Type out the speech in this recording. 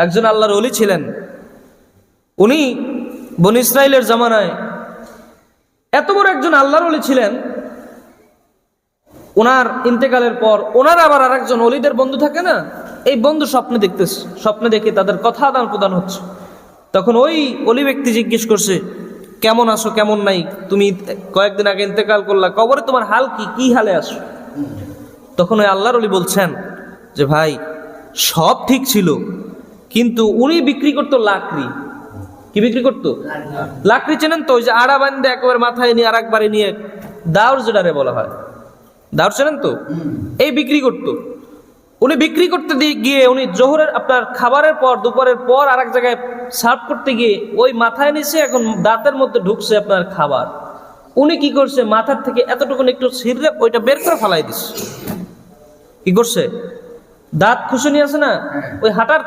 একজন আল্লাহর ওলি ছিলেন। উনি বনী ইসরাইলের জামানায় এত বড় একজন আল্লাহর ওলি ছিলেন, ওনার ইন্তেকালের পর ওনার আবার আরেকজন ওলিদের বন্ধু থাকে না, এই বন্ধু স্বপ্নে দেখতেছে, স্বপ্নে দেখে তাদের কথা আদান প্রদান হচ্ছে। তখন ওই ওলি ব্যক্তি জিজ্ঞেস করছে, কেমন আছো, কেমন নাই, তুমি কয়েকদিন আগে ইন্তেকাল করলা, কবরে তোমার হাল কি, কি হালে আছো? তখন ওই আল্লাহর ওলি বলছেন যে ভাই সব ঠিক ছিল, কিন্তু উনি বিক্রি করতো লাকড়ি। কি বিক্রি করতো? লাকড়ি। চেনেন তো? ওই যে আড়া বান্ধে একেবারে মাথায় নিয়ে আর একবারে নিয়ে দাওর যেটারে বলা হয়, দাওর চেনেন তো? এই বিক্রি করতো। উনি বিক্রি করতে গিয়ে উনি জোহরের আপনার খাবারের পর, দুপুরের পর আর এক জায়গায় সার্ভ করতে গিয়ে ওই মাথায় নিচে এখন দাঁতের মধ্যে ঢুকছে আপনার খাবার। উনি কি করছে, মাথার থেকে এতটুকু একটু ছিঁড়ে ওইটা বের করে ফালাই দিচ্ছে। কি করছে? দাঁত খুশনি আছে না, ওই হাঁটার